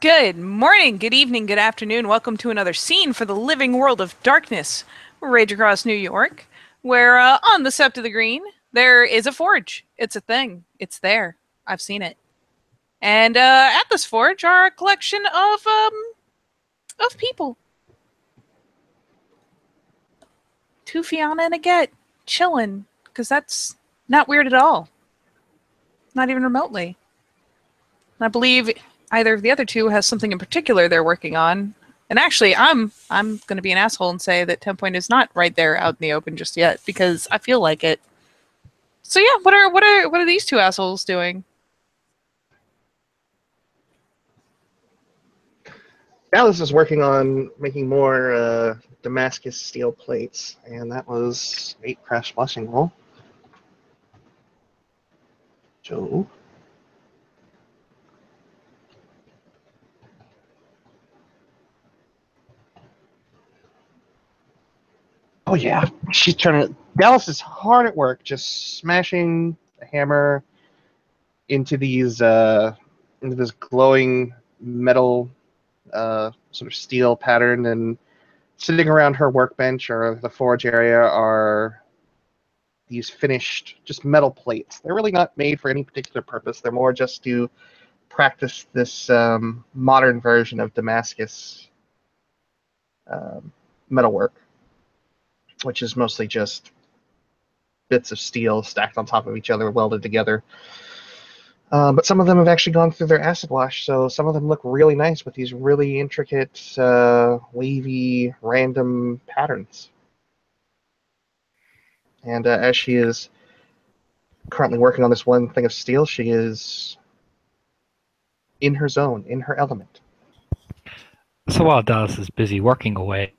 Good morning, good evening, good afternoon. Welcome to another scene for the living world of darkness. Rage across New York, where on the Sept of the Green, there is a forge. It's a thing. It's there. I've seen it. And at this forge are a collection of people. Two Fiona and a Get chilling, because that's not weird at all. Not even remotely. And I believe either of the other two has something in particular they're working on. And actually, I'm going to be an asshole and say that 10 Point is not right there out in the open just yet because I feel like it. So yeah, what are these two assholes doing? Dallas is working on making more Damascus steel plates, and that was 8 crash blessing roll. Joe. Oh yeah, she's turning. Dallas is hard at work, just smashing the hammer into into this glowing metal sort of steel pattern, and sitting around her workbench or the forge area are these finished just metal plates. They're really not made for any particular purpose. They're more just to practice this modern version of Damascus metalwork, which is mostly just bits of steel stacked on top of each other, welded together. But some of them have actually gone through their acid wash, so some of them look really nice with these really intricate, wavy, random patterns. And as she is currently working on this one thing of steel, she is in her zone, in her element. So while Dallas is busy working away,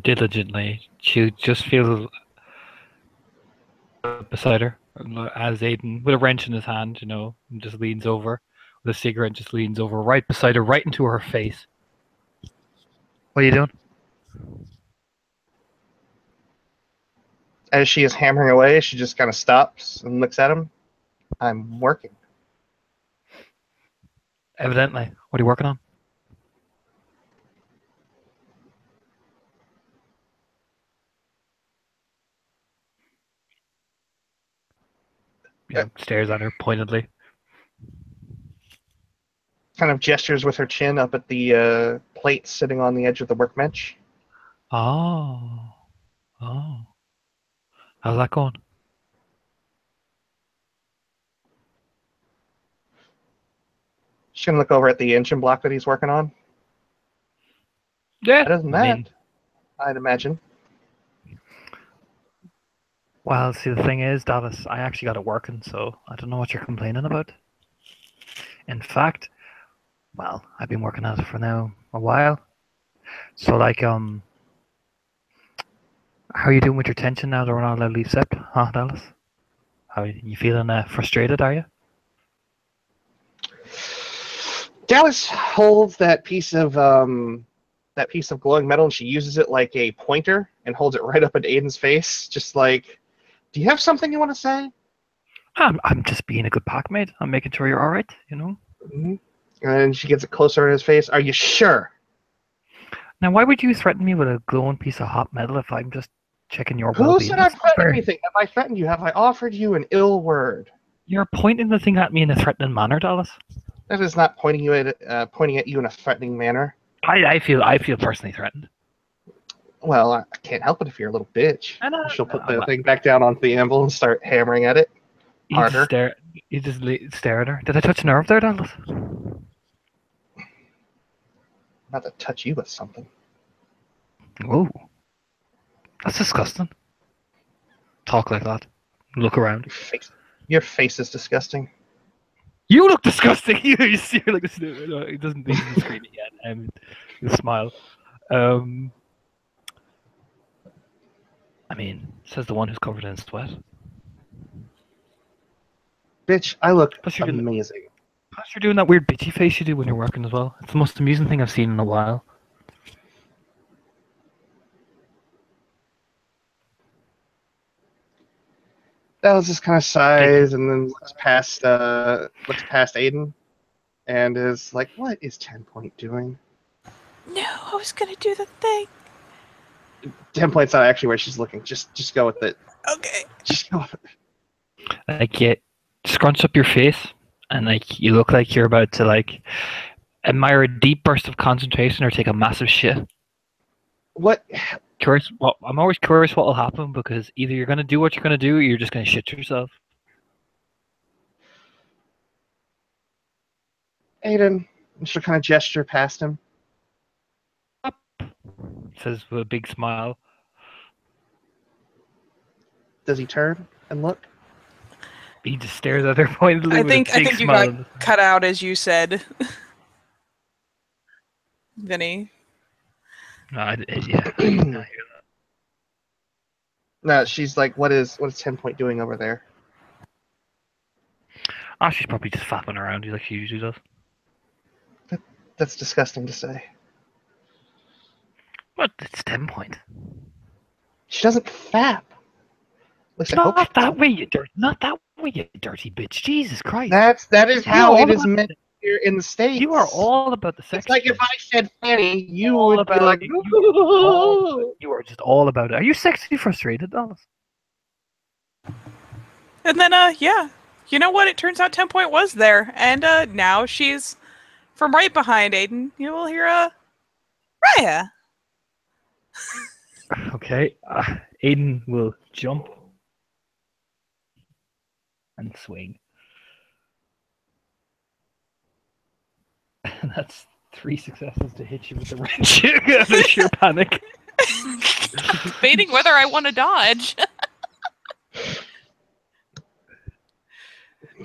diligently, she just feels beside her as Aiden, with a wrench in his hand, just leans over with a cigarette, just leans over right beside her, right into her face. What are you doing? As she is hammering away, she just kind of stops and looks at him. I'm working. Evidently. What are you working on? Stares at her pointedly. Kind of gestures with her chin up at the plate sitting on the edge of the workbench. Oh. How's that going? She's going to look over at the engine block that he's working on. Yeah. Other than that, I'd imagine. Well, see, the thing is, Dallas, I actually got it working, so I don't know what you're complaining about. In fact, well, I've been working at it for now a while. So, how are you doing with your tension now that we're not allowed to leave Sept? Huh, Dallas? How you feeling frustrated, are you? Dallas holds that piece of glowing metal, and she uses it like a pointer and holds it right up at Aiden's face, just like, do you have something you want to say? I'm just being a good packmate. I'm making sure you're all right, Mm-hmm. And she gets it closer in his face. Are you sure? Now, why would you threaten me with a glowing piece of hot metal if I'm just checking your Who well-being? said I'm threatening anything? Have I threatened you? Have I offered you an ill word? You're pointing the thing at me in a threatening manner, Dallas. That is not pointing at you in a threatening manner. I feel personally threatened. Well, I can't help it if you're a little bitch. She'll put the thing back down onto the anvil and start hammering at it harder. You just stare at her. Did I touch a nerve there, Dallas? I'm about to touch you with something. Oh, that's disgusting. Talk like that. Look around. Your face is disgusting. You look disgusting. You see her like this. He doesn't screen it yet. You smile. I mean, says the one who's covered in sweat. Bitch, I look amazing. Plus, you're doing that weird bitchy face you do when you're working as well. It's the most amusing thing I've seen in a while. Dallas just kind of sighs and then looks past Aiden, and is like, "What is 10-point doing?" No, I was gonna do the thing. 10-point's not actually where she's looking. Just go with it. Okay. Just go with it. Like, you scrunch up your face, and like you look like you're about to like admire a deep burst of concentration or take a massive shit. What? Curious. Well, I'm always curious what will happen because either you're gonna do what you're gonna do, or you're just gonna shit yourself. Aiden, she'll kind of gesture past him. Says with a big smile. Does he turn and look? He just stares at her pointedly. I with think a big you smile. got cut out as you said, Vinny. No, I did not hear that. No, she's like, what is 10-point doing over there? Oh, she's probably just fapping around like she usually does. That's disgusting to say. What? It's 10-point. She doesn't fap. At least I hope Not she that doesn't. way, you dirty bitch. Jesus Christ. That is You how are it all is about meant here in the States. You are all about the sex. It's like if I said Fanny, you all would be about like, you are just all about it. Are you sexually frustrated, Dallas? And then, yeah. You know what? It turns out 10-point was there. And now she's from right behind Aiden. You will hear Raya. Okay. Aiden will jump and swing. And that's 3 successes to hit you with the wrench. Out of sheer panic. Debating whether I want to dodge.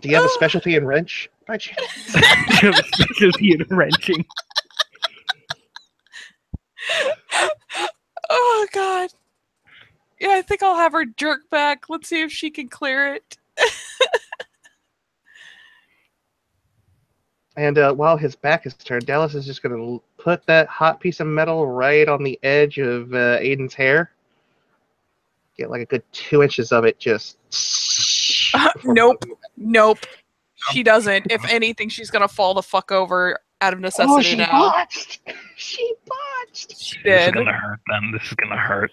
do you have a specialty in wrench by chance? You have a specialty in wrenching. Oh, God. Yeah, I think I'll have her jerk back. Let's see if she can clear it. And while his back is turned, Dallas is just going to put that hot piece of metal right on the edge of Aiden's hair. Get like a good 2 inches of it just... Nope. She doesn't. If anything, she's going to fall the fuck over out of necessity Oh, she now. botched! She botched! She This is did. gonna hurt them. This is gonna hurt.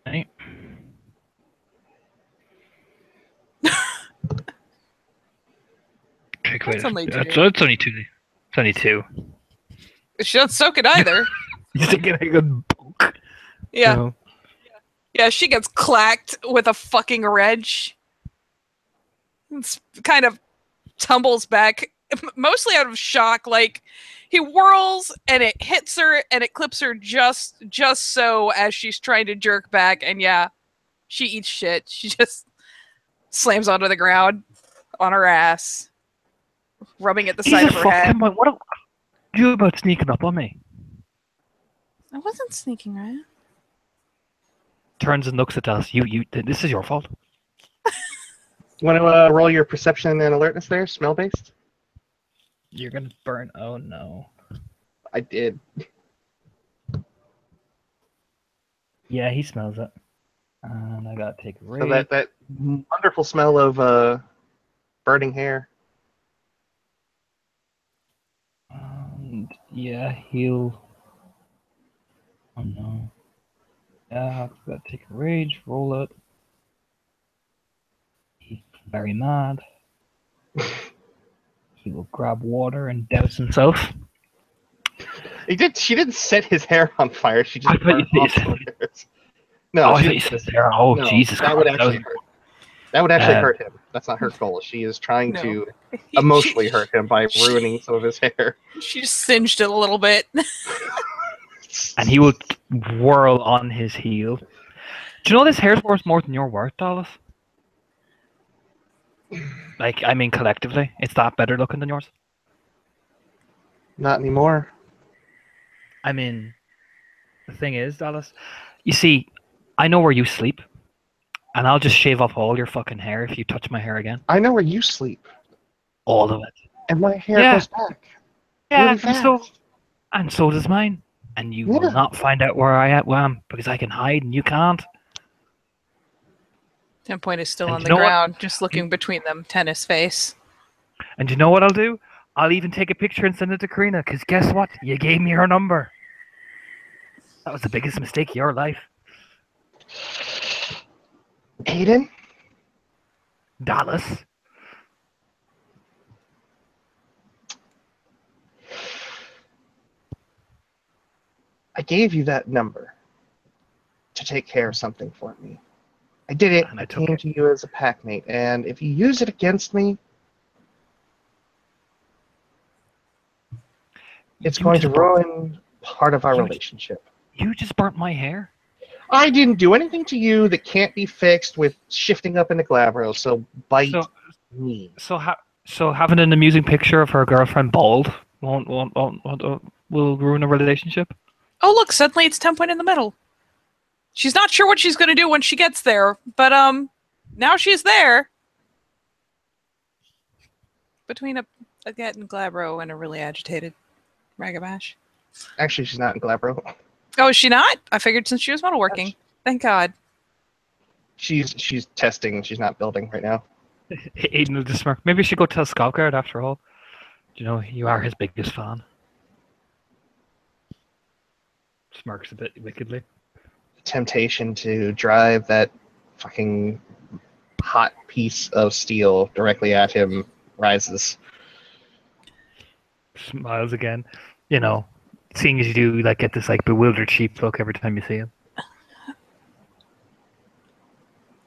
Right. Okay, That's only two. It's only 2. It's only 2. She doesn't soak it either. You're taking a good poke. Yeah. No. Yeah, she gets clacked with a fucking wrench. It's kind of tumbles back, mostly out of shock. Like, he whirls and it hits her and it clips her just so as she's trying to jerk back. And yeah, she eats shit. She just slams onto the ground on her ass, rubbing at the side of her head. What are you about sneaking up on me? I wasn't sneaking, right? Turns and looks at us. This is your fault. Want to roll your perception and alertness there, smell-based? You're gonna burn. Oh no. I did. Yeah, he smells it. And I gotta take a So rage. that wonderful smell of burning hair. And yeah, he'll. Oh no. Yeah, I've got to take a rage, roll it. He's very mad. He will grab water and douse himself. She didn't set his hair on fire. She just I thought you burned off said- some hairs. No, Oh, I she thought you didn't said Sarah. Oh, no, Jesus that Christ. would actually hurt. That would actually hurt him. That's not her goal. She is trying No. to emotionally hurt him by ruining some of his hair. She just singed it a little bit. And he will whirl on his heel. Do you know this hair's worth more than your worth, Dallas? Like, I mean, collectively, it's that better looking than yours. Not anymore. I mean, the thing is, Dallas, you see, I know where you sleep, and I'll just shave off all your fucking hair if you touch my hair again. I know where you sleep, All of it. and my hair Yeah. goes back. Yeah, Really fast. and so does mine. And you Yeah. will not find out where I am because I can hide and you can't. 10 is still And on you the know what? ground, just looking between them, tennis face. And you know what I'll do? I'll even take a picture and send it to Karina, because guess what? You gave me her number. That was the biggest mistake of your life. Aiden? Dallas. I gave you that number to take care of something for me. I did it. And I I took came it. to you as a packmate, and if you use it against me, it's You going to just burnt, ruin part of our you, relationship. you just burnt my hair. I didn't do anything to you that can't be fixed with shifting up into Glabro, so bite So me. so having an amusing picture of her girlfriend bald will ruin a relationship. Oh, look, suddenly it's 10 in the middle. She's not sure what she's going to do when she gets there, but now she's there. Between a getting Glabro and a really agitated Ragabash. Actually, she's not in Glabro. Oh, is she not? I figured since she was metalworking. Thank God. She's testing. She's not building right now. Aiden will just smirk. Maybe you should go tell Skullguard after all. You know, you are his biggest fan. Smirks a bit wickedly. Temptation to drive that fucking hot piece of steel directly at him rises. Smiles again. You know, seeing as you do, like, get this like bewildered sheep look every time you see him.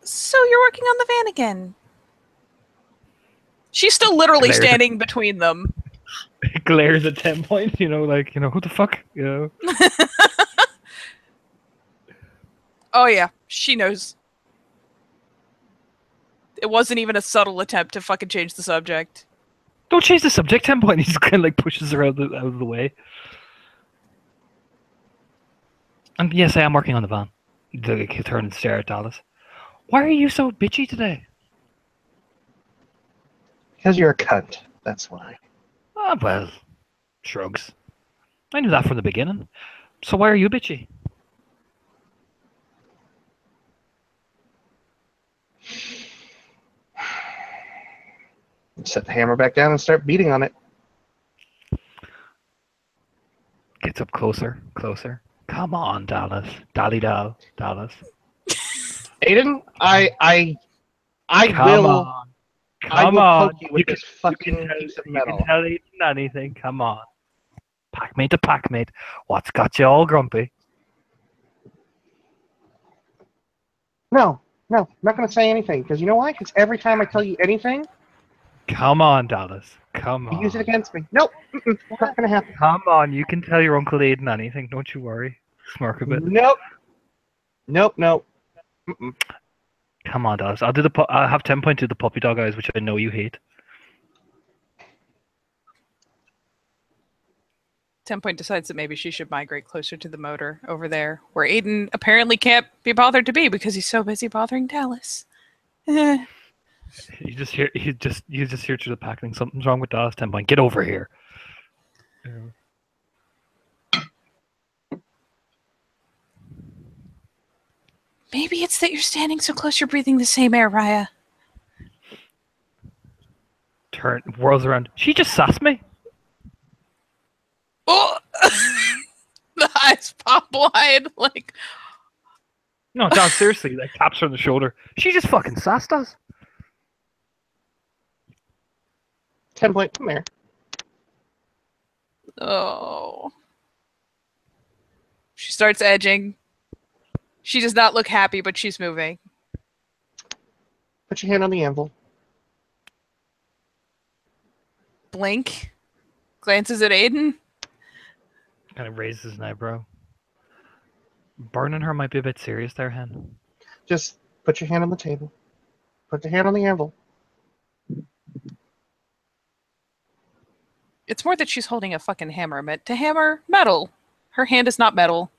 So you're working on the van again. She's still literally standing between them. Glares at 10 Point, you know, like, you know, who the fuck? You know. Oh yeah, she knows. It wasn't even a subtle attempt to fucking change the subject. Don't change the subject, 10 Point. He just kind of like pushes her out of the way. And yes, I am working on the van. They turn and stare at Dallas. Why are you so bitchy today? Because you're a cunt. That's why. Ah, well, shrugs. I knew that from the beginning. So why are you bitchy? Set the hammer back down and start beating on it. Gets up closer, closer. Come on, Dallas. Dallas. Aiden, I Come will on. I Come will on. poke you with this fucking piece of You metal. can tell Aiden anything. Come on. Packmate to packmate. What's got you all grumpy? No, I'm not going to say anything because you know why? Because every time I tell you anything, Come on, Dallas. Come you use it on. against me. Nope, not going to happen. Come on. You can tell your Uncle Aiden anything. Don't you worry. Smirk a bit. Nope. Mm-mm. Come on, Dallas. I'll have 10 Point do the puppy dog eyes, which I know you hate. 10 decides that maybe she should migrate closer to the motor over there, where Aiden apparently can't be bothered to be because he's so busy bothering Dallas. You just hear through the packing. Something's wrong with Dallas. 10 Point. Get over here. Maybe it's that you're standing so close you're breathing the same air, Raya. Whirls around. She just sassed me. Oh! The eyes pop wide, like... No, Dallas, seriously. Like, taps her on the shoulder. She just fucking sassed us. 10 Point, come here. Oh. She starts edging. She does not look happy, but she's moving. Put your hand on the anvil. Blink. Glances at Aiden. Kind of raises an eyebrow. Burning her might be a bit serious there, Hen. Just put your hand on the table. Put your hand on the anvil. It's more that she's holding a fucking hammer meant to hammer metal. Her hand is not metal.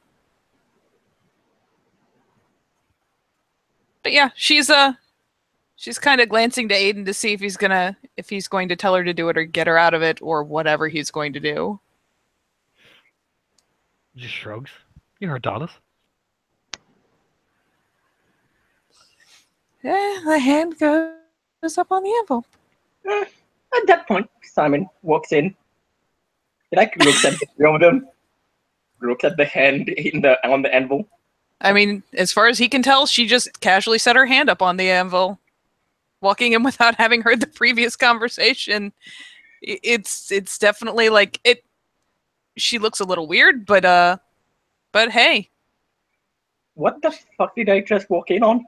But yeah, she's kind of glancing to Aiden to see if he's going to tell her to do it or get her out of it or whatever he's going to do. Just shrugs. You heard Dallas. The hand goes up on the envelope. At that point, Simon walks in. He looks at the three of them, looks at the hand on the anvil. I mean, as far as he can tell, she just casually set her hand up on the anvil, walking in without having heard the previous conversation. It's definitely like it. She looks a little weird, but hey. What the fuck did I just walk in on?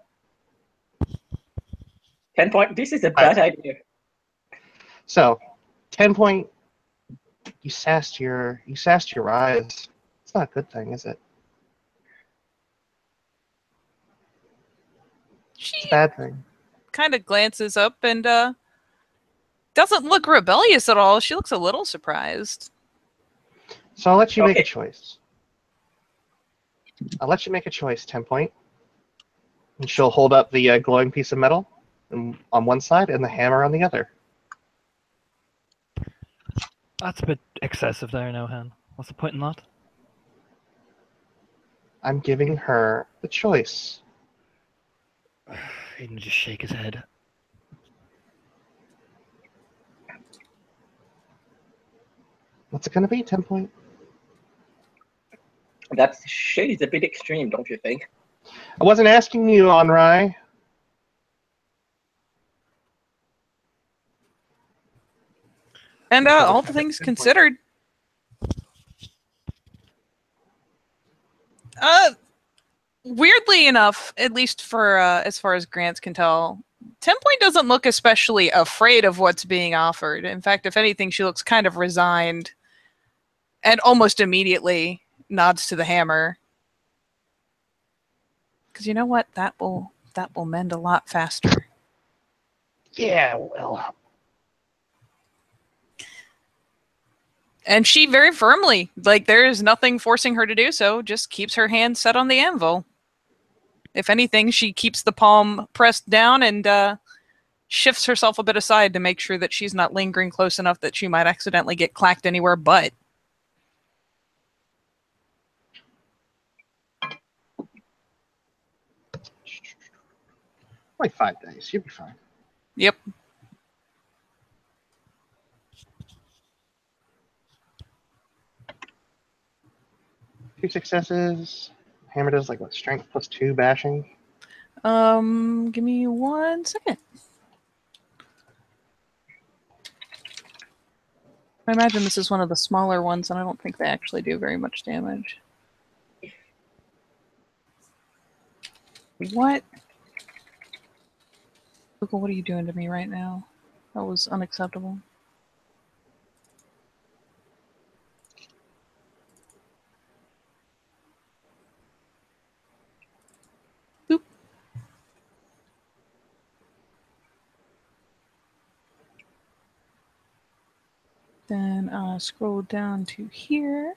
10 point. This is a bad idea. So, 10 point. You sassed your eyes. It's not a good thing, is it? It's a She bad thing. kind of glances up and doesn't look rebellious at all. She looks a little surprised. So I'll let you make a Okay. choice. I'll let you make a choice, 10 point. And she'll hold up the glowing piece of metal on one side and the hammer on the other. That's a bit excessive there now, Hen. What's the point in that? I'm giving her the choice. Aiden just shake his head. What's it going to be, 10 point? That shade is a bit extreme, don't you think? I wasn't asking you, Onrai. And all the things considered, weirdly enough, at least for as far as Grants can tell, 10 point doesn't look especially afraid of what's being offered. In fact, if anything, she looks kind of resigned and almost immediately nods to the hammer. Because you know what? That will mend a lot faster. Yeah, well. And she very firmly, like there is nothing forcing her to do so, just keeps her hand set on the anvil. If anything, she keeps the palm pressed down and shifts herself a bit aside to make sure that she's not lingering close enough that she might accidentally get clacked anywhere but. Like 5 days. You'll be fine. Yep. Two successes. Hammer does like what? Strength +2 bashing. Give me 1 second. I imagine this is one of the smaller ones, and I don't think they actually do very much damage. What? Google, what are you doing to me right now? That was unacceptable. Boop. Then scroll down to here.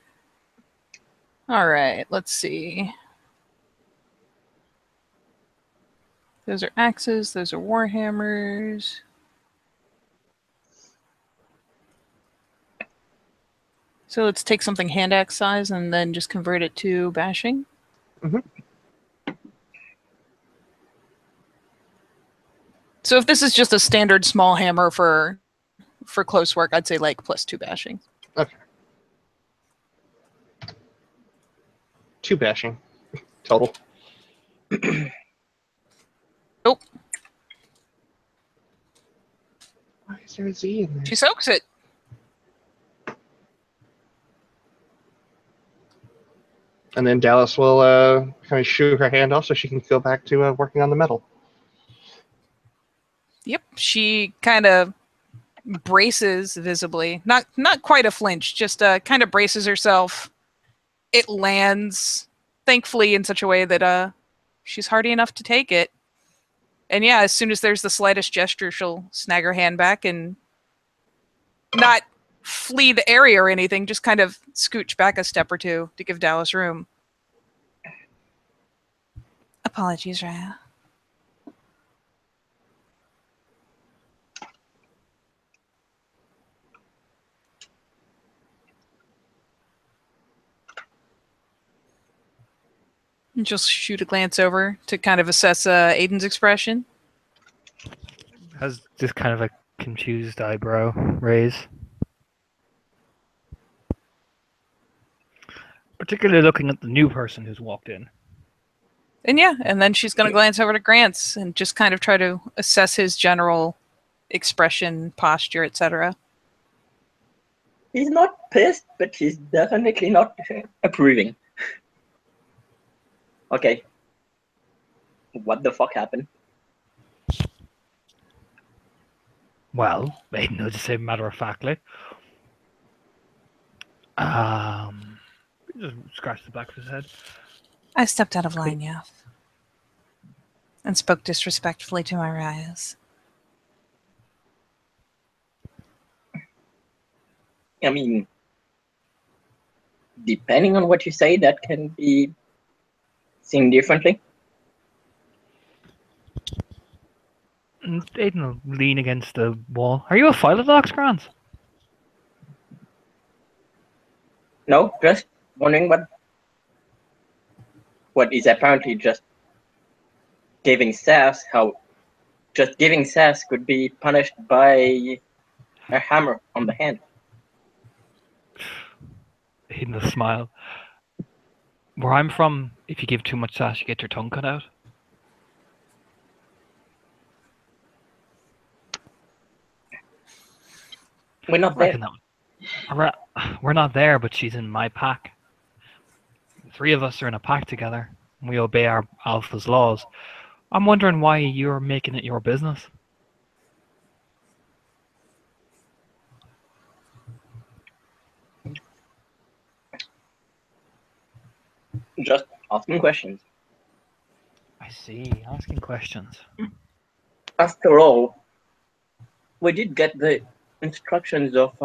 All right, let's see. Those are axes, those are warhammers. So let's take something hand axe size and then just convert it to bashing. Mhm. So if this is just a standard small hammer for close work, I'd say like +2 bashing. Okay. 2 bashing total. Nope. Why is there a Z in there? She soaks it. And then Dallas will kind of shoo her hand off so she can go back to working on the metal. Yep. She kind of braces visibly. Not quite a flinch, just kind of braces herself. It lands, thankfully, in such a way that she's hardy enough to take it. And yeah, as soon as there's the slightest gesture, she'll snag her hand back and not flee the area or anything, just kind of scooch back a step or two to give Dallas room. Apologies, Raya. And just shoot a glance over to kind of assess Aiden's expression. has just kind of a confused eyebrow raise. Particularly looking at the new person who's walked in. And yeah, and then she's going to glance over to Grant's and just kind of try to assess his general expression, posture, etc. He's not pissed, but he's definitely not approving. Okay. What the fuck happened? Well, Aiden will just say matter-of-factly. Just scratch the back of his head. I stepped out of line, yeah, and spoke disrespectfully to Mariah's. I mean, depending on what you say, that can be seen differently. And Aiden will lean against the wall. Are you a Philodox, Grant? No, just wondering what is apparently just giving sass, how just giving sass could be punished by a hammer on the hand. Aiden will smile. Where I'm from, if you give too much sass, you get your tongue cut out. We're not there. We're not there, but she's in my pack. The three of us are in a pack together. And we obey our alpha's laws. I'm wondering why you're making it your business. Just asking questions. I see. Asking questions. After all, we did get the instructions of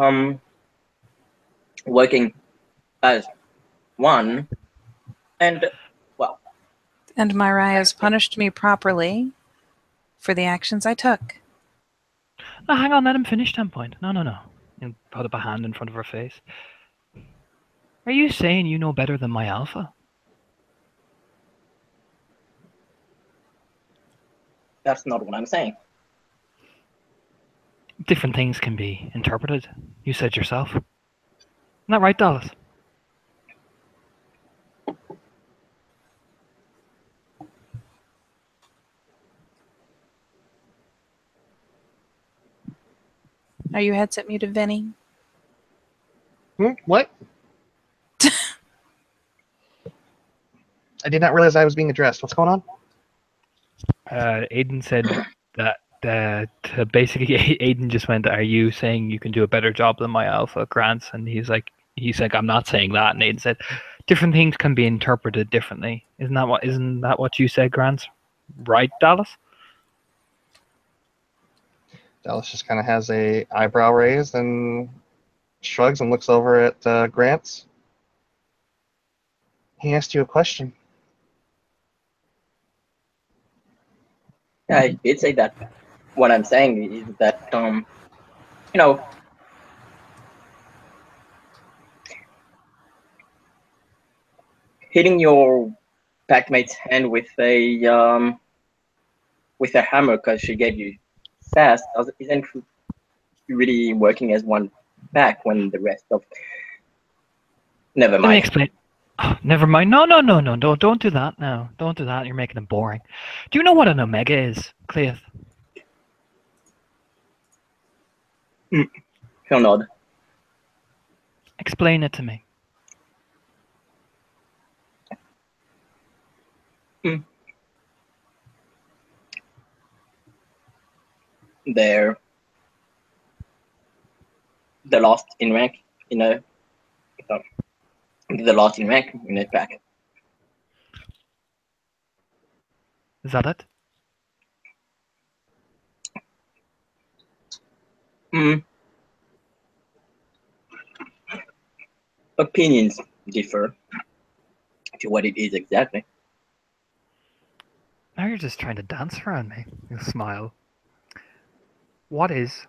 working as one, and well, And Mariah's punished me properly for the actions I took. No, hang on. Let him finish, 10 point. No. And put up a hand in front of her face. Are you saying you know better than my alpha? that's not what I'm saying. Different things can be interpreted. You said yourself. Isn't that right, Dallas? Are you headset muted, Vinny? What? I did not realize I was being addressed. What's going on? Aiden said that basically Aiden just went, "Are you saying you can do a better job than my alpha, Grants?" And he's like, "I'm not saying that." And Aiden said, "Different things can be interpreted differently." Isn't that what you said, Grants? Right, Dallas? Dallas just kind of has a eyebrow raised and shrugs and looks over at Grants. He asked you a question. I did say that. What I'm saying is that hitting your packmate's hand with a hammer because she gave you sass isn't really working as one pack when the rest of. Never Let me mind. explain. Oh, never mind. No. Don't do that now. Don't do that. You're making it boring. Do you know what an omega is, Cleith? He'll nod. Explain it to me. They're the last in rank in a pack. Is that it? Opinions differ to what it is exactly. Now you're just trying to dance around me. You smile. What is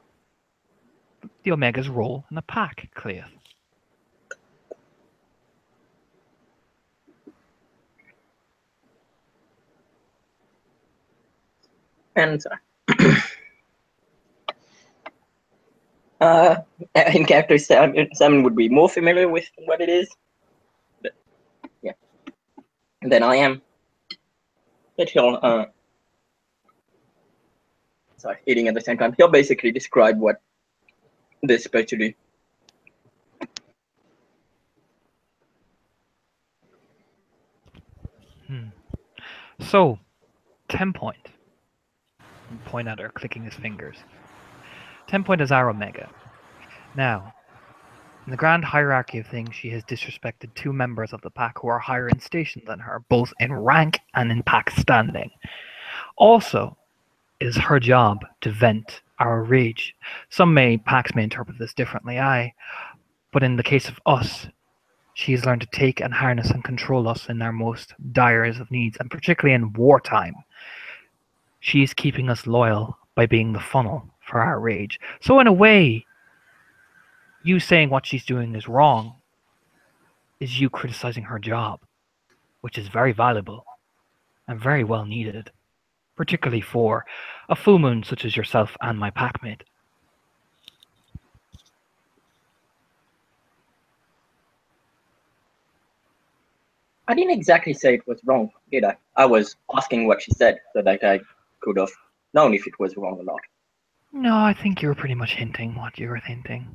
the Omega's role in the pack, Cleith? And In character, Simon would be more familiar with what it is. But, yeah. Than I am. But he'll, sorry, eating at the same time. He'll basically describe what this is supposed to do. So, 10 point. Point at her, clicking his fingers. 10 point is our Omega. Now, in the grand hierarchy of things, she has disrespected two members of the pack who are higher in station than her, both in rank and in pack standing. Also, it is her job to vent our rage. Some packs may interpret this differently, but in the case of us, she has learned to take and harness and control us in our most direst of needs, and particularly in wartime. She is keeping us loyal by being the funnel for our rage. So in a way, you saying what she's doing is wrong is you criticizing her job, which is very valuable and very well needed, particularly for a full moon such as yourself and my packmate. I didn't exactly say it was wrong, did I? I was asking what she said so that I could have known if it was wrong or not. No, I think you were pretty much hinting what you were hinting.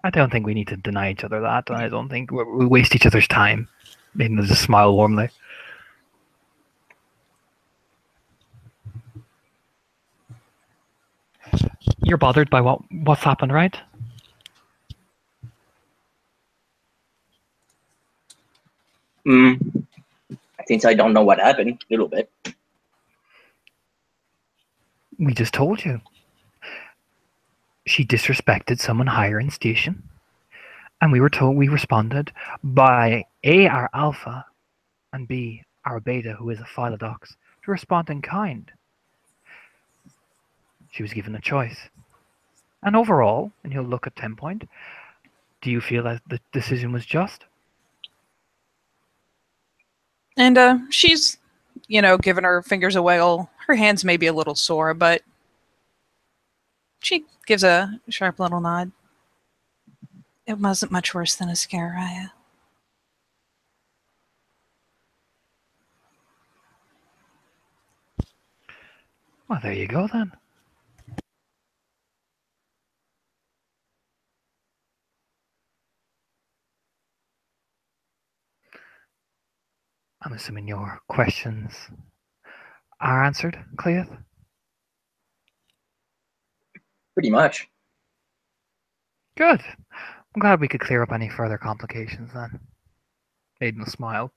I don't think we need to deny each other that, and I don't think we waste each other's time. Maiden just smile warmly. You're bothered by what's happened, right? Since I don't know what happened, a little bit. We just told you. She disrespected someone higher in station, and we were told we responded by A, our alpha, and B, our beta, who is a philodox, to respond in kind. She was given a choice. And overall, and he'll look at 10 point, do you feel that the decision was just? And she's, giving her fingers a wiggle. Her hands may be a little sore, but she gives a sharp little nod. It wasn't much worse than a scare, Raya. Well, there you go then. I'm assuming your questions are answered, Cleith? Pretty much. Good. I'm glad we could clear up any further complications then. Maiden will smile.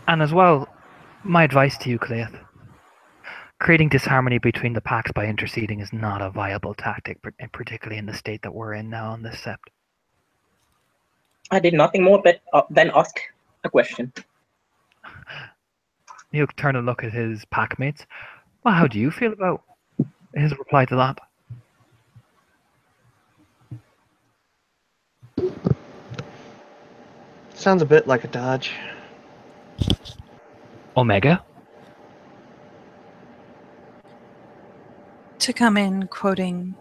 And as well, my advice to you, Cleith, creating disharmony between the packs by interceding is not a viable tactic, particularly in the state that we're in now on this sept. I did nothing more than ask a question. He'll turn and look at his packmates. Well, how do you feel about his reply to that? Sounds a bit like a dodge. Omega? To come in quoting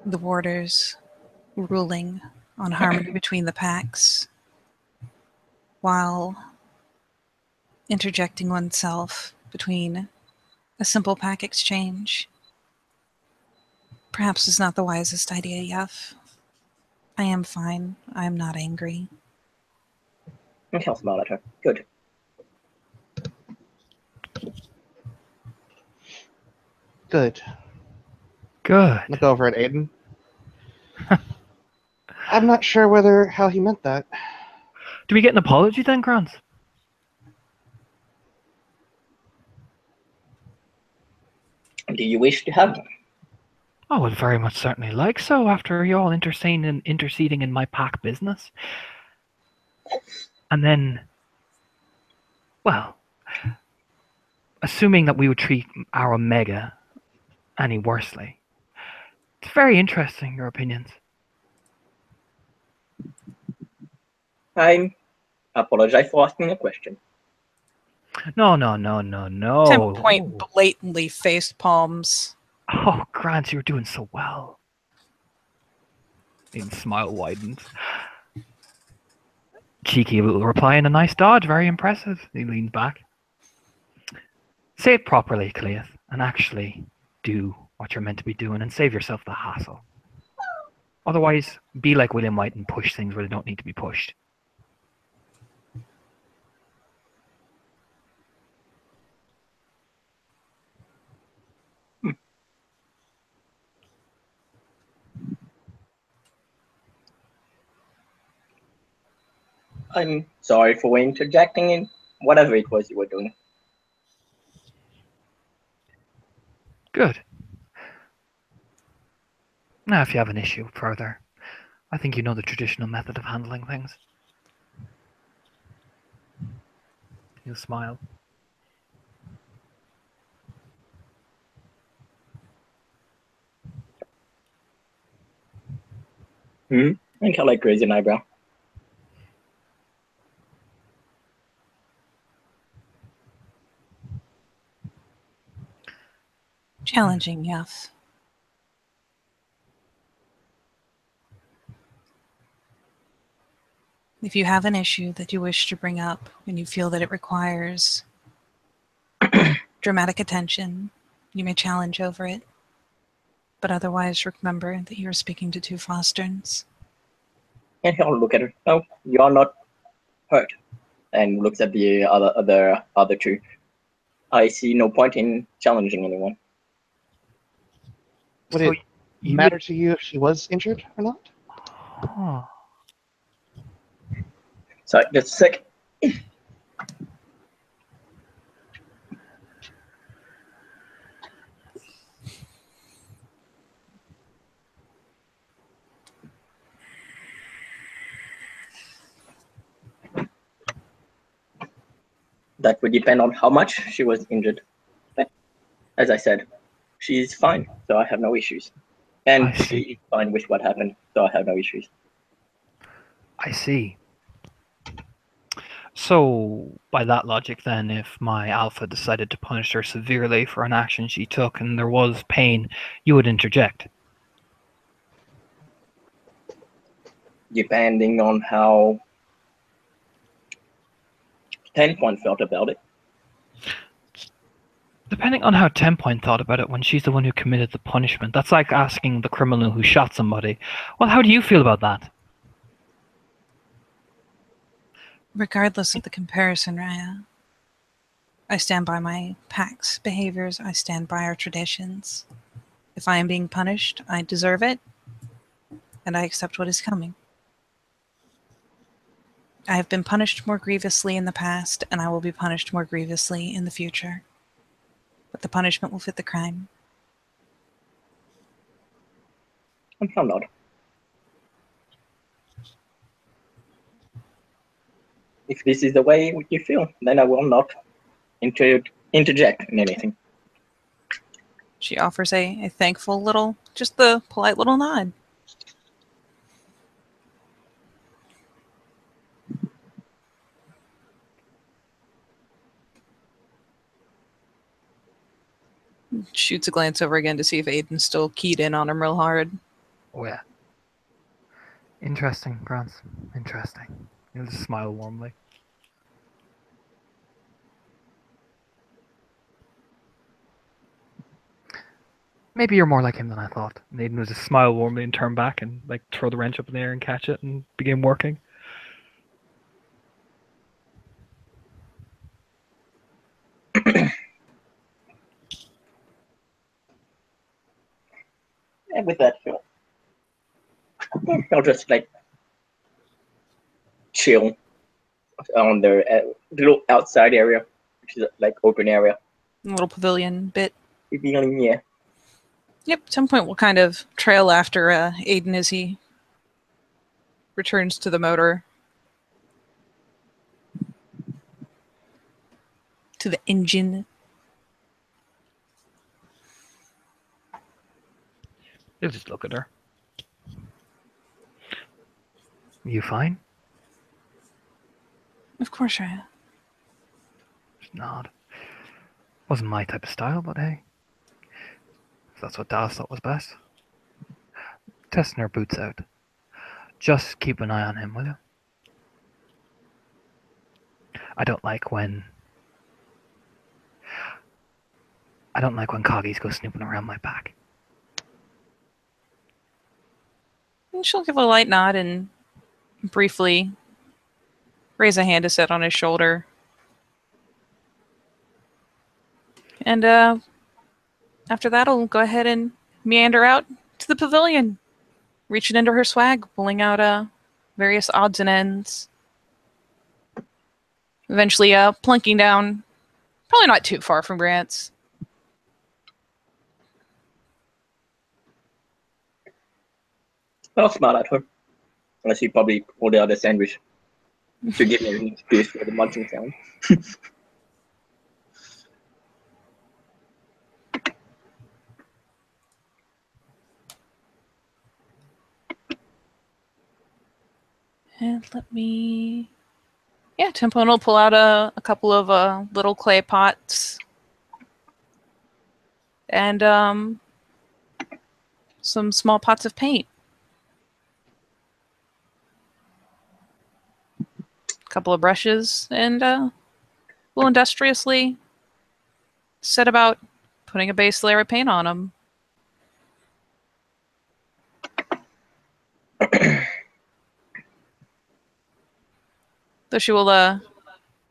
the warders ruling on harmony between the packs while interjecting oneself between a simple pack exchange perhaps is not the wisest idea, Yuff. I am fine. I am not angry. I can smile at her. Good. Good. Good. Look over at Aiden. I'm not sure how he meant that. Do we get an apology then, Grant? Do you wish to have one? I would very much certainly like so, after you all interceding in my pack business. And then, well, assuming that we would treat our Omega any worsely. It's very interesting, your opinions. I I apologize for asking a question. No. 10-point blatantly face palms. Oh, Grant, you're doing so well. Aiden's smile widens. Cheeky little reply and a nice dodge. Very impressive. He leans back. Say it properly, Cleith, and actually do what you're meant to be doing and save yourself the hassle. Otherwise, be like William White and push things where they don't need to be pushed. I'm sorry for interjecting in whatever it was you were doing. Good. Now, if you have an issue further, I think you know the traditional method of handling things. He'll smile. And kind of like raise an eyebrow. Challenging, yes. If you have an issue that you wish to bring up and you feel that it requires dramatic attention, you may challenge over it. But otherwise, remember that you are speaking to two Fosterns. And he'll look at her. No, you're not hurt. And looks at the other two. I see no point in challenging anyone. Would So it you matter to you if she was injured or not? Huh. Sorry, just a sec. That would depend on how much she was injured. But as I said, she's fine, so I have no issues. And I see. she's fine with what happened, so I have no issues. I see. So, by that logic, then, if my alpha decided to punish her severely for an action she took and there was pain, you would interject. Depending on how 10-point felt about it. Depending on how 10-point thought about it when she's the one who committed the punishment, that's like asking the criminal who shot somebody, well, how do you feel about that? Regardless of the comparison, Raya, I stand by my pack's behaviors. I stand by our traditions. If I am being punished, I deserve it, and I accept what is coming. I have been punished more grievously in the past, and I will be punished more grievously in the future. But the punishment will fit the crime. And he'll nod. If this is the way you feel, then I will not interject in anything. She offers a thankful little, just the polite little nod. Shoots a glance over again to see if Aiden's still keyed in on him real hard. Oh, yeah. Interesting, Grant. Interesting. He'll just smile warmly. Maybe you're more like him than I thought. And Aiden would just smile warmly and turn back and like throw the wrench up in the air and catch it and begin working. And with that, he'll just like chill on the little outside area, which is like open area. A little pavilion bit. Yeah. Yep, at some point we'll kind of trail after Aiden as he returns to the motor. To the engine. He'll just look at her. You fine? Of course I am. It's not. Wasn't my type of style, but hey. If that's what Dallas thought was best. Testing her boots out. Just keep an eye on him, will you? I don't like when coggies go snooping around my back. And she'll give a light nod and briefly raise a hand to sit on his shoulder. And after that, I'll go ahead and meander out to the pavilion, reaching into her swag, pulling out various odds and ends. Eventually plunking down, probably not too far from Grant's. I'll smile at her. Unless you probably order out a sandwich to give me an excuse for the munching sound. And let me... Yeah, Tempone will pull out a couple of little clay pots. And some small pots of paint. A couple of brushes. And we'll industriously set about putting a base layer of paint on them. Though she will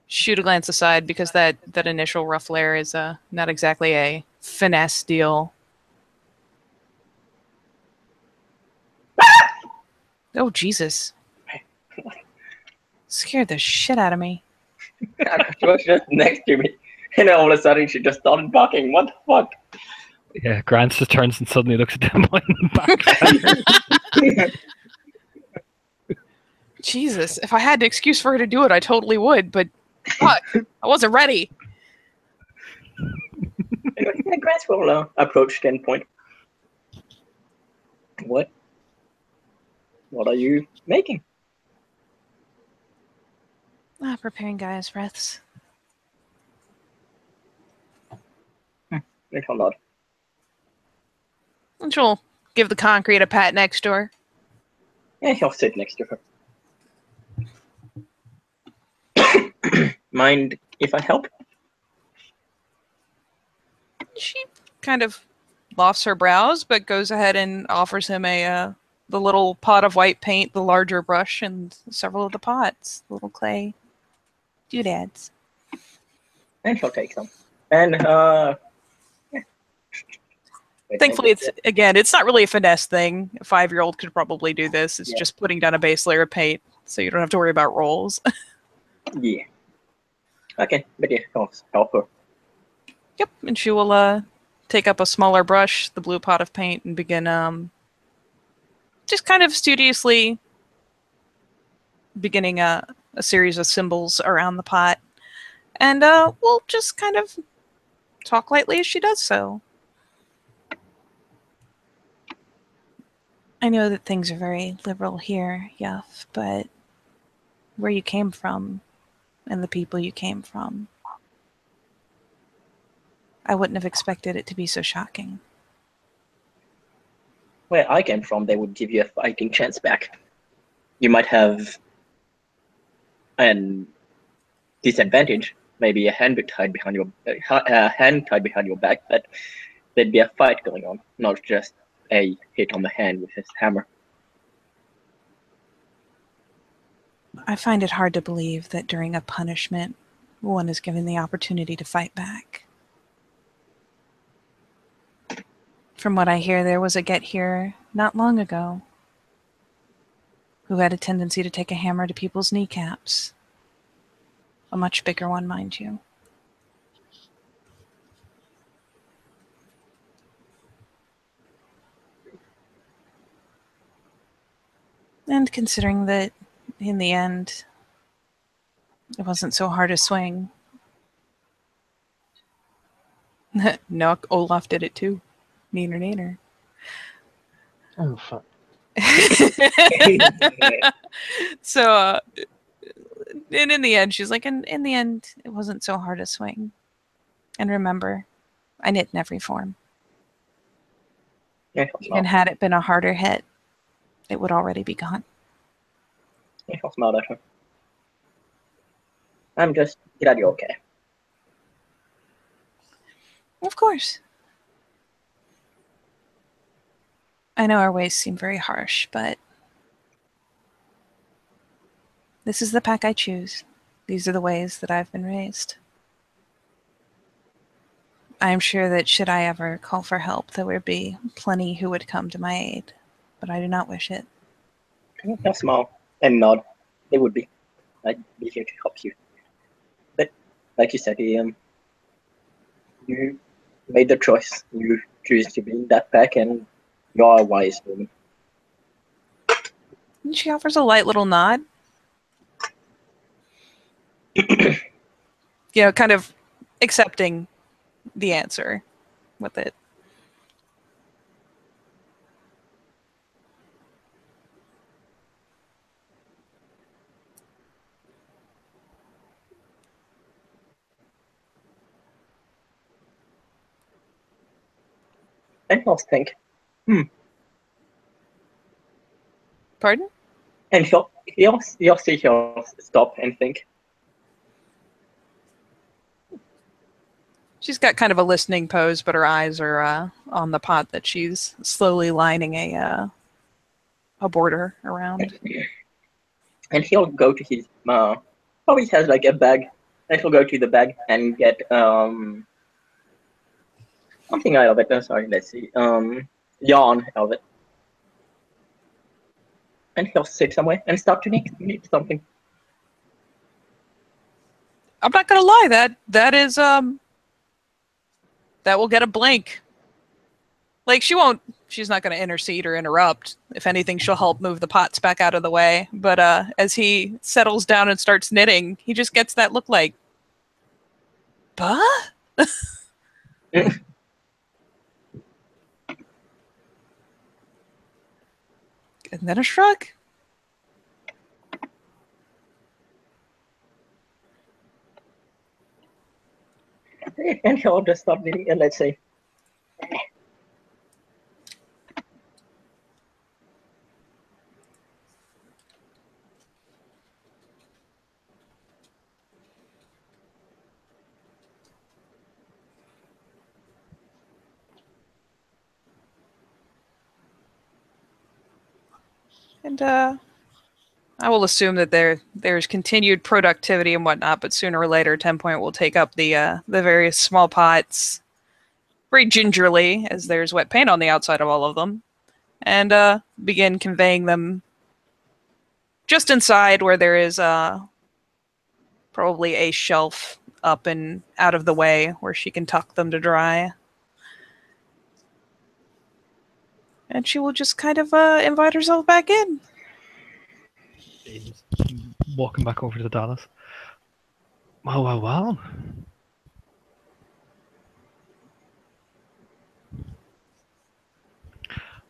shoot a glance aside because that initial rough layer is not exactly a finesse deal. Oh, Jesus. Scared the shit out of me. She was just next to me. And all of a sudden she just started barking. What the fuck? Yeah, Grant just turns and suddenly looks at them back. Jesus, if I had an excuse for her to do it, I totally would, but fuck, I wasn't ready. Anyway, yeah, Grants will approach Standpoint. What? What are you making? Preparing Gaia's breaths. He'll nod. And she'll give the concrete a pat next to her. Yeah, he'll sit next to her. Mind if I help? She kind of lofts her brows, but goes ahead and offers him the little pot of white paint, the larger brush, and several of the pots, little clay doodads. And he'll take some. And yeah. Thankfully, it's not really a finesse thing. A 5-year-old could probably do this. It's just putting down a base layer of paint, so you don't have to worry about rolls. Yeah. Okay, but yeah, help her. Yep, and she will take up a smaller brush, the blue pot of paint, and begin just kind of studiously beginning a series of symbols around the pot. And we'll just kind of talk lightly as she does so. I know that things are very liberal here, Yuff, but where you came from and the people you came from, I wouldn't have expected it to be so shocking. Where I came from, they would give you a fighting chance back. You might have an disadvantage, maybe a hand tied behind your back, but there'd be a fight going on, not just a hit on the hand with his hammer. I find it hard to believe that during a punishment, one is given the opportunity to fight back. From what I hear, there was a get here not long ago who had a tendency to take a hammer to people's kneecaps. A much bigger one, mind you. And considering that, in the end, it wasn't so hard a swing. No, Olaf did it too. Neener, neener. Oh, fuck. So, And in the end, she's like, in the end, it wasn't so hard a swing. And remember, I knit in every form. Yeah, Even had it been a harder hit, it would already be gone. Yeah, I'll smile at her. I'm just glad you're okay. Of course. I know our ways seem very harsh, but this is the pack I choose. These are the ways that I've been raised. I am sure that should I ever call for help, there would be plenty who would come to my aid, but I do not wish it. I'll smile and nod. It would be. I'd be here to help you. But, like you said, you made the choice. You choose to be in that pack, and you're a wise woman. And she offers a light little nod. Kind of accepting the answer with it. And he'll think, Pardon? and he'll stop and think. She's got kind of a listening pose, but her eyes are on the pot that she's slowly lining a border around. And he'll go to his probably has like a bag, and he'll go to the bag and get something out of it. Sorry, let's see, yarn out of it, and he'll sit somewhere and start to knit something. I'm not gonna lie, that is that will get a blank. Like she's not gonna intercede or interrupt. If anything, she'll help move the pots back out of the way. But as he settles down and starts knitting, he just gets that look like, "Bah?" And then a shrug. And he'll just start knitting, and let's say, And I will assume that there's continued productivity and whatnot, but sooner or later, 10 Point will take up the various small pots very gingerly, as there's wet paint on the outside of all of them, and begin conveying them just inside where there is probably a shelf up and out of the way where she can tuck them to dry. And she will just kind of invite herself back in. He's walking back over to Dallas. Well.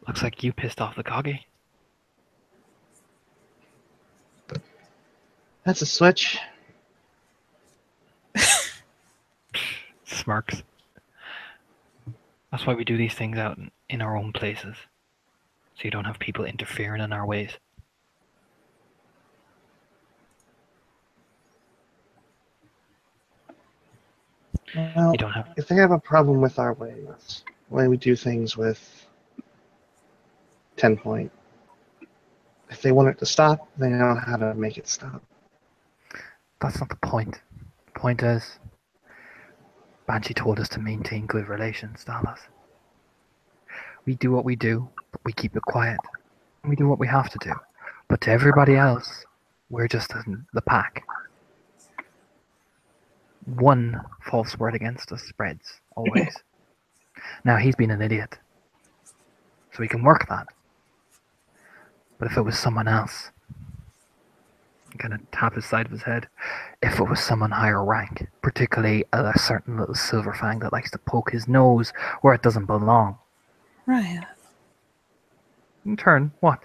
Looks like you pissed off the coggy. That's a switch. Smirks. That's why we do these things out in our own places. So you don't have people interfering in our ways. Well, You don't have. if they have a problem with our ways, the way we do things with 10 Point, if they want it to stop, they know how to make it stop. That's not the point. The point is, Banshee told us to maintain good relations, Dallas. We do what we do, but we keep it quiet. We do what we have to do. But to everybody else, we're just the pack. One false word against us spreads, always. Now, he's been an idiot. So we can work that. But if it was someone else, he kind of tap his side of his head, if it was someone higher rank, particularly a certain little silver fang that likes to poke his nose where it doesn't belong. Right. In turn, what?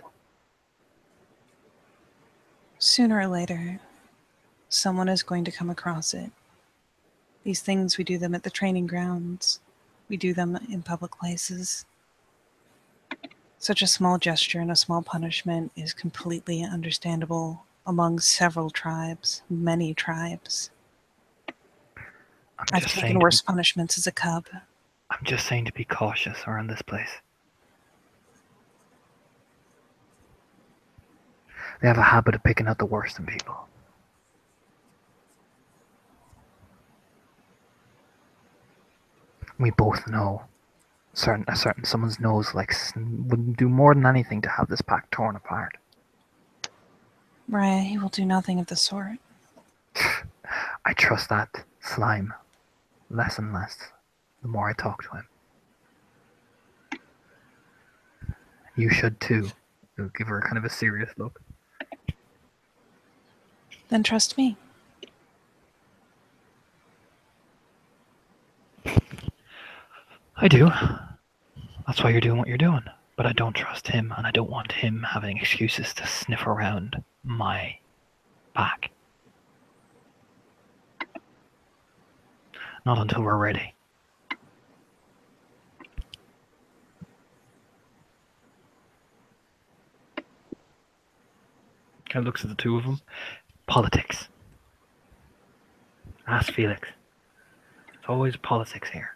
Sooner or later, someone is going to come across it. These things, we do them at the training grounds. We do them in public places. Such a small gesture and a small punishment is completely understandable among several tribes, many tribes. I've taken worse punishments as a cub. I'm just saying to be cautious around this place. They have a habit of picking out the worst in people. We both know someone's nose wouldn't do more than anything to have this pack torn apart. Right, he will do nothing of the sort. I trust that slime less and less the more I talk to him. You should too. You'll give her kind of a serious look. Then trust me. I do. That's why you're doing what you're doing. But I don't trust him, and I don't want him having excuses to sniff around my back. Not until we're ready. Kind of looks at the two of them. Politics. Ask Felix. It's always politics here.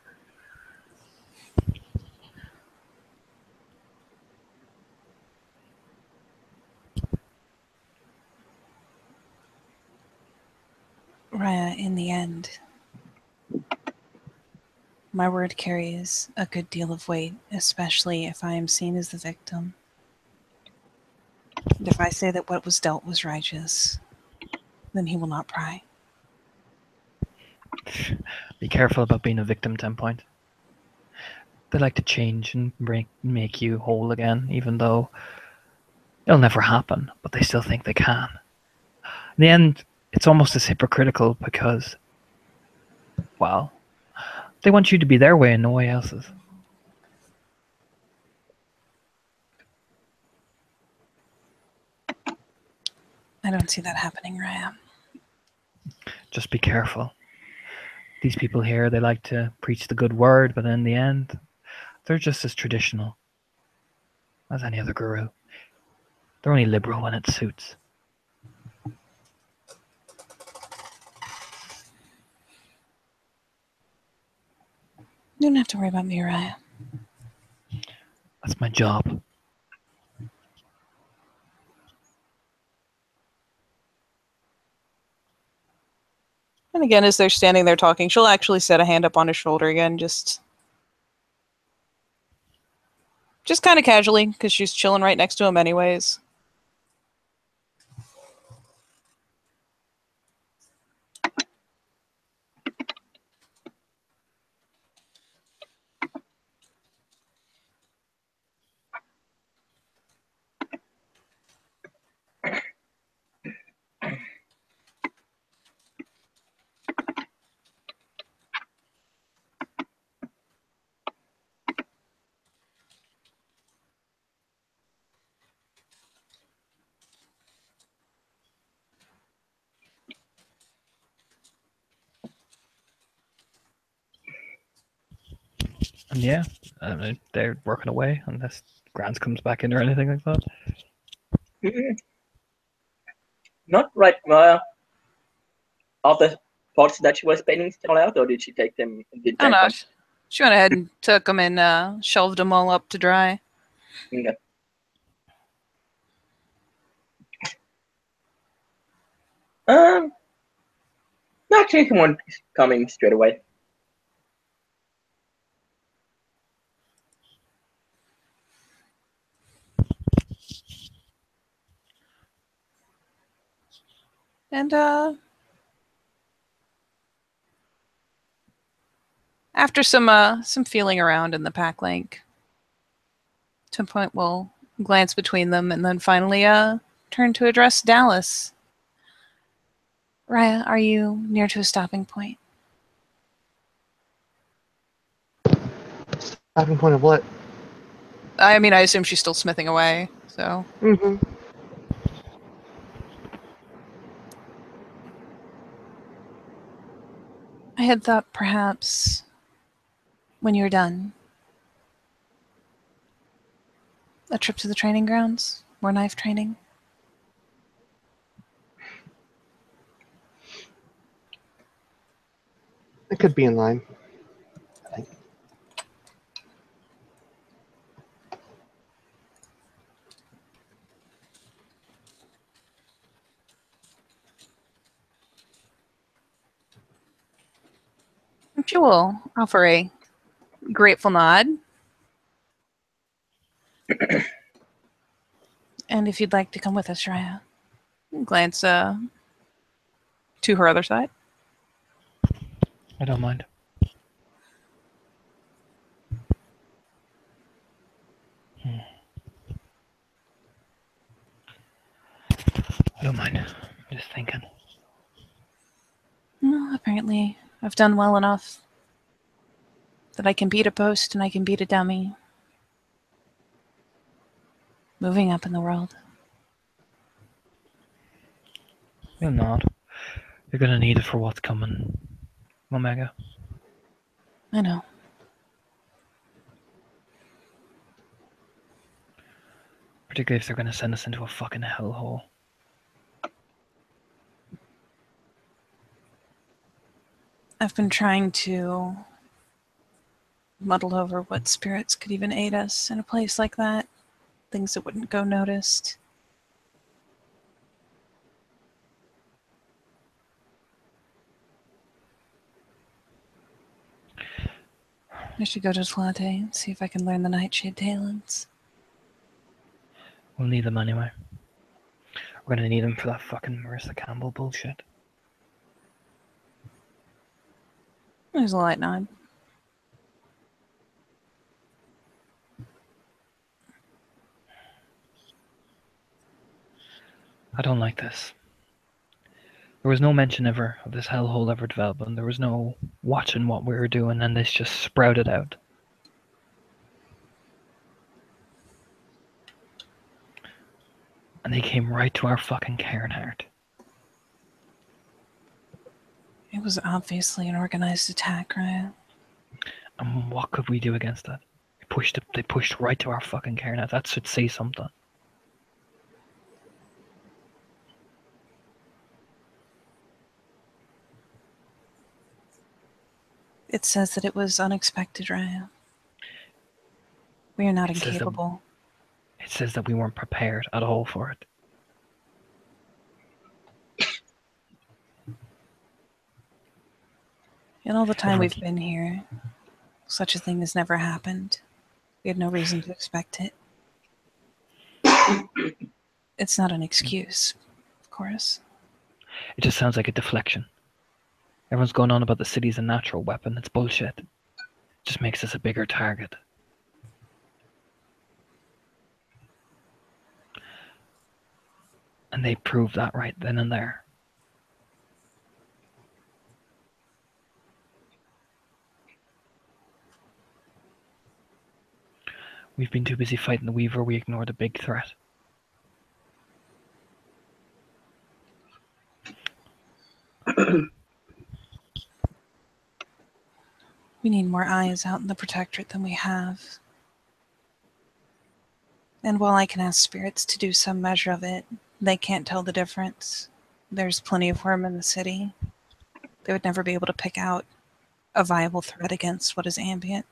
Raya, in the end, my word carries a good deal of weight, especially if I am seen as the victim. And if I say that what was dealt was righteous, then he will not pry. Be careful about being a victim, 10 Point. They like to change and make you whole again, even though it'll never happen, but they still think they can. In the end, it's almost as hypocritical because, well, they want you to be their way and no way else's. I don't see that happening, Raya. Just be careful. These people here, they like to preach the good word, but in the end, they're just as traditional as any other guru. They're only liberal when it suits. You don't have to worry about me, Raya. That's my job. And again, as they're standing there talking, she'll actually set a hand up on his shoulder again, just kind of casually, because she's chilling right next to him anyways. And yeah, they're working away unless Grants comes back in or anything like that. Not right. All the pots that she was painting still out, or did she take them? Oh no, she went ahead and took them and shelved them all up to dry. Okay. Not taking one coming straight away. And after some feeling around in the pack link, 10 Point will glance between them and then finally turn to address Dallas. Raya, are you near to a stopping point? Stopping point of what? I mean, I assume she's still smithing away, so. Mm-hmm. I had thought perhaps when you're done, a trip to the training grounds, more knife training. It could be in line, I think. Jewel, offer a grateful nod. And if you'd like to come with us, Raya, glance to her other side. I don't mind. I don't mind. I'm just thinking. No, apparently, I've done well enough that I can beat a post and I can beat a dummy. Moving up in the world. You're not. You're gonna need it for what's coming, Omega. I know. Particularly if they're gonna send us into a fucking hellhole. I've been trying to muddle over what spirits could even aid us in a place like that. Things that wouldn't go noticed. I should go to Tlate and see if I can learn the Nightshade talents. We'll need them anyway. We're gonna need them for that fucking Marissa Campbell bullshit. There's a light nod. I don't like this. There was no mention ever of this hellhole ever developing. There was no watching what we were doing, and this just sprouted out. And they came right to our fucking Cairnheart. It was obviously an organized attack, right? And what could we do against that? They pushed right to our fucking Cairnheart. That should say something. It says that it was unexpected, Raya. We are not It says that- incapable. It says that we weren't prepared at all for it. In all the time Everyone- we've been here, such a thing has never happened. We had no reason to expect it. It's not an excuse, of course. It just sounds like a deflection. Everyone's going on about the city's a natural weapon. It's bullshit. It just makes us a bigger target. And they proved that right then and there. We've been too busy fighting the Weaver, we ignored a big threat. We need more eyes out in the Protectorate than we have. And while I can ask spirits to do some measure of it, they can't tell the difference. There's plenty of worm in the city. They would never be able to pick out a viable threat against what is ambient.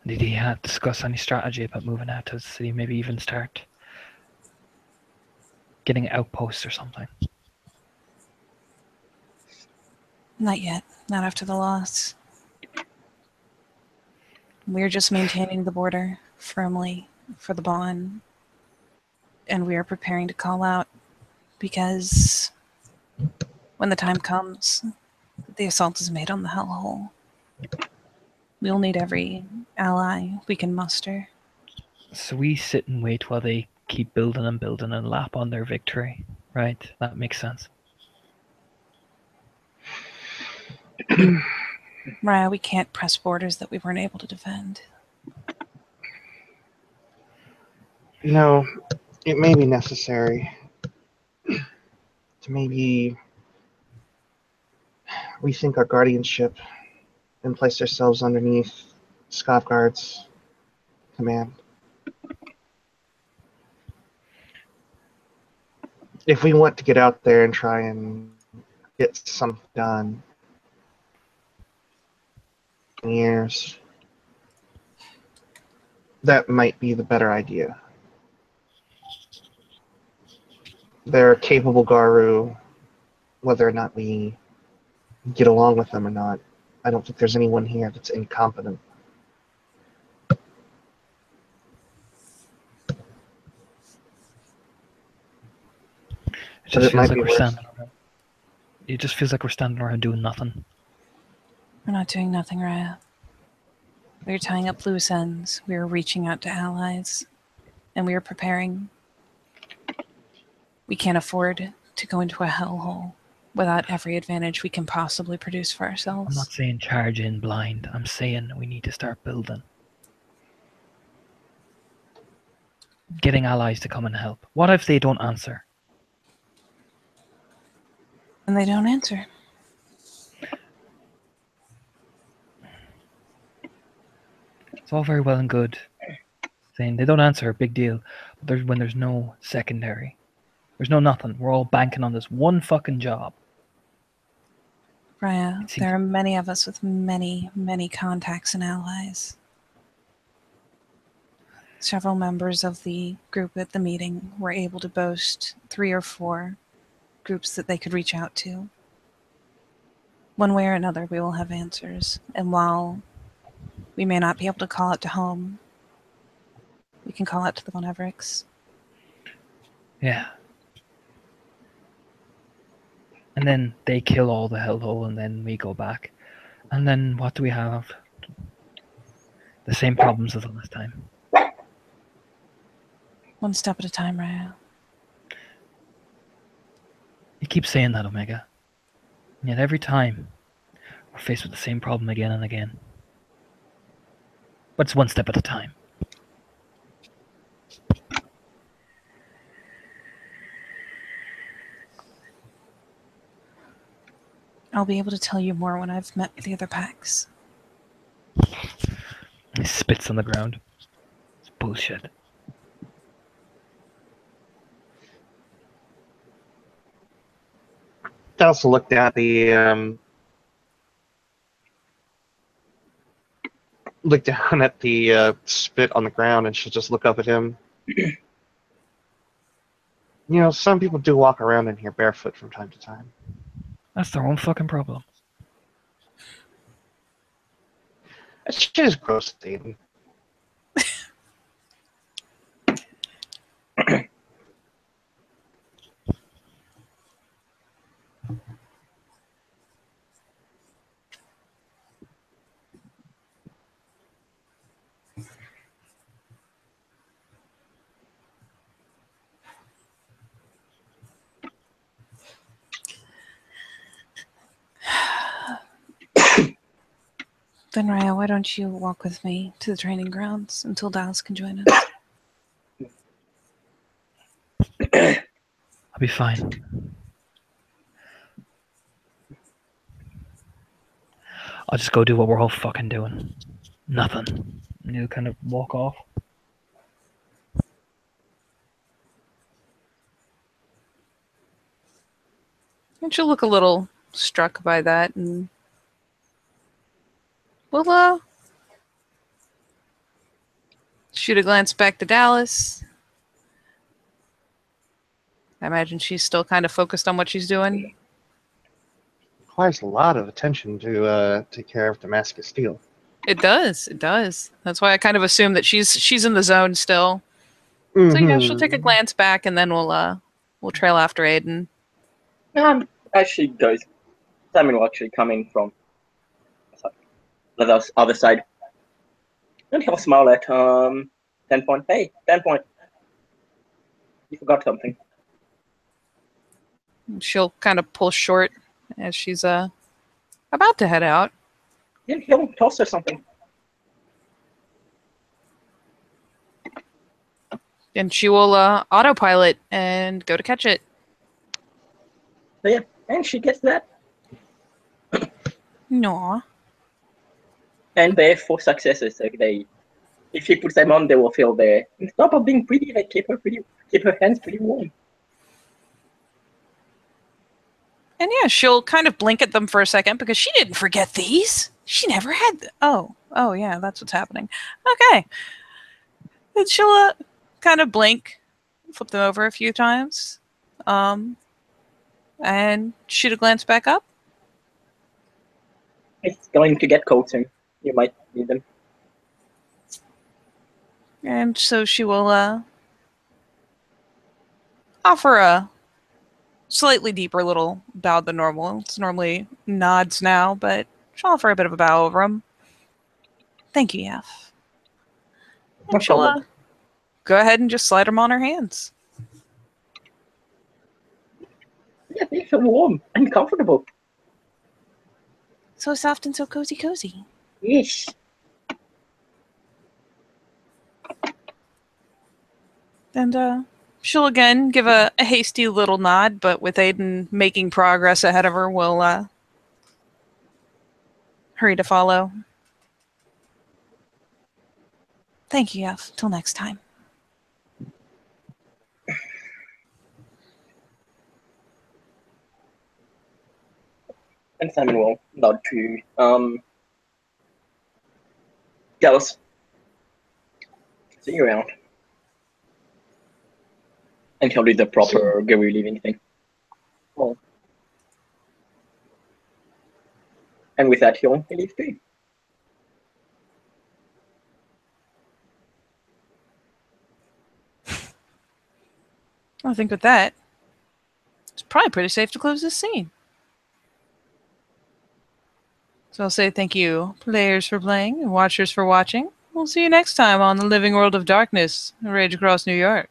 Did he discuss any strategy about moving out to the city? Maybe even start getting outposts or something? Not yet. Not after the loss. We're just maintaining the border firmly for the bond. And we are preparing to call out because when the time comes, the assault is made on the hellhole. We'll need every ally we can muster. So we sit and wait while they keep building and lap on their victory, right? That makes sense. Mariah, we can't press borders that we weren't able to defend. You know, it may be necessary to maybe rethink our guardianship and place ourselves underneath Skavgard's command. If we want to get out there and try and get something done in years, that might be the better idea. They're capable Garu, whether or not we get along with them or not. I don't think there's anyone here that's incompetent. It just it might feels like be we're worth- standing around. It just feels like we're standing around doing nothing. We're not doing nothing, Raya. We're tying up loose ends. We are reaching out to allies. And we are preparing. We can't afford to go into a hellhole without every advantage we can possibly produce for ourselves. I'm not saying charge in blind. I'm saying we need to start building. Getting allies to come and help. What if they don't answer? And they don't answer. It's all very well and good saying they don't answer, big deal. But when there's no secondary, there's no nothing. We're all banking on this one fucking job. Raya, there are many of us with many, many contacts and allies. Several members of the group at the meeting were able to boast 3 or 4 groups that they could reach out to. One way or another, we will have answers. And while we may not be able to call it to home, we can call it to the Von Evericks. Yeah. And then they kill all the hellhole, and then we go back. And then what do we have? The same problems as last time. One step at a time, Raya. You keep saying that, Omega. And yet every time, we're faced with the same problem again and again. But it's one step at a time. I'll be able to tell you more when I've met the other packs. He spits on the ground. It's bullshit. I also looked at the look down at the spit on the ground, and she'll just look up at him. You know, some people do walk around in here barefoot from time to time. That's their own fucking problem. That shit is gross, Aiden. Then, Raya, why don't you walk with me to the training grounds until Dallas can join us? I'll be fine. I'll just go do what we're all fucking doing. Nothing. And you kind of walk off. And she'll look a little struck by that, and we'll shoot a glance back to Dallas. I imagine she's still kind of focused on what she's doing. Requires a lot of attention to take care of Damascus Steel. It does. It does. That's why I kind of assume that she's in the zone still. So yeah, she'll take a glance back, and then we'll trail after Aiden. As she goes, Simon will actually come in from the other side. And he'll smile at 10 Point. Hey, 10 Point. You forgot something. She'll kind of pull short as she's about to head out. Yeah, he'll toss her something. And she will autopilot and go to catch it. So yeah, and she gets that. Aw. And they're 4 successes. So if she puts them on, they will feel there. On top of being pretty, they keep her hands pretty warm. And yeah, she'll kind of blink at them for a second because she didn't forget these. She never had Oh, yeah, that's what's happening. Okay. And she'll kind of blink, flip them over a few times, and shoot a glance back up. It's going to get cold soon. You might need them. And so she will offer a slightly deeper little bow than normal. It's normally nods now, but she'll offer a bit of a bow over him. Thank you, Yef. No And she'll problem. go ahead and just slide them on her hands. Yeah, they feel warm and comfortable. So soft and so cozy. Yes. And she'll again give a hasty little nod, but with Aiden making progress ahead of her, will hurry to follow. Thank you, Yef. Till next time. And Simon will nod to Dallas. See you around. And he'll do the proper go leaving thing. Well. And with that, he'll leave too. I think with that, it's probably pretty safe to close this scene. So I'll say thank you, players, for playing and watchers for watching. We'll see you next time on The Living World of Darkness, Rage Across New York.